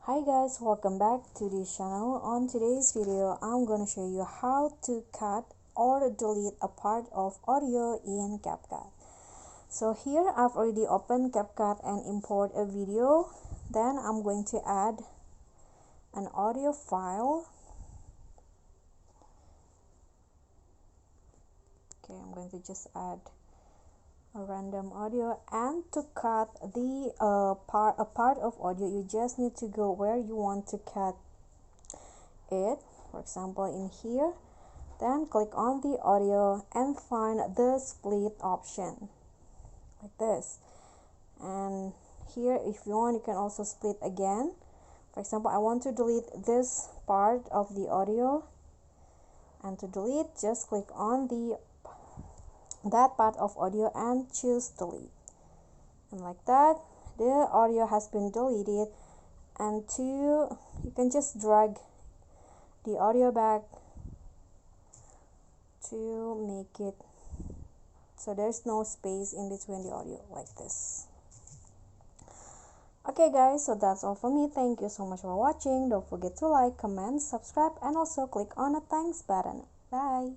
Hi guys, welcome back to this channel. On today's video, I'm gonna show you how to cut or delete a part of audio in CapCut. So here I've already opened CapCut and import a video. Then I'm going to add an audio file. Okay, I'm going to just add a random audio, and to cut the a part of audio, you just need to go where you want to cut it. For example, in here, then click on the audio and find the split option like this. And here, if you want, you can also split again. For example, I want to delete this part of the audio, and to delete, just click on that part of audio and choose delete, and like that the audio has been deleted. And you can just drag the audio back to make it so there's no space in between the audio, like this. Okay guys, so that's all for me. Thank you so much for watching. Don't forget to like, comment, subscribe, and also click on the thanks button. Bye.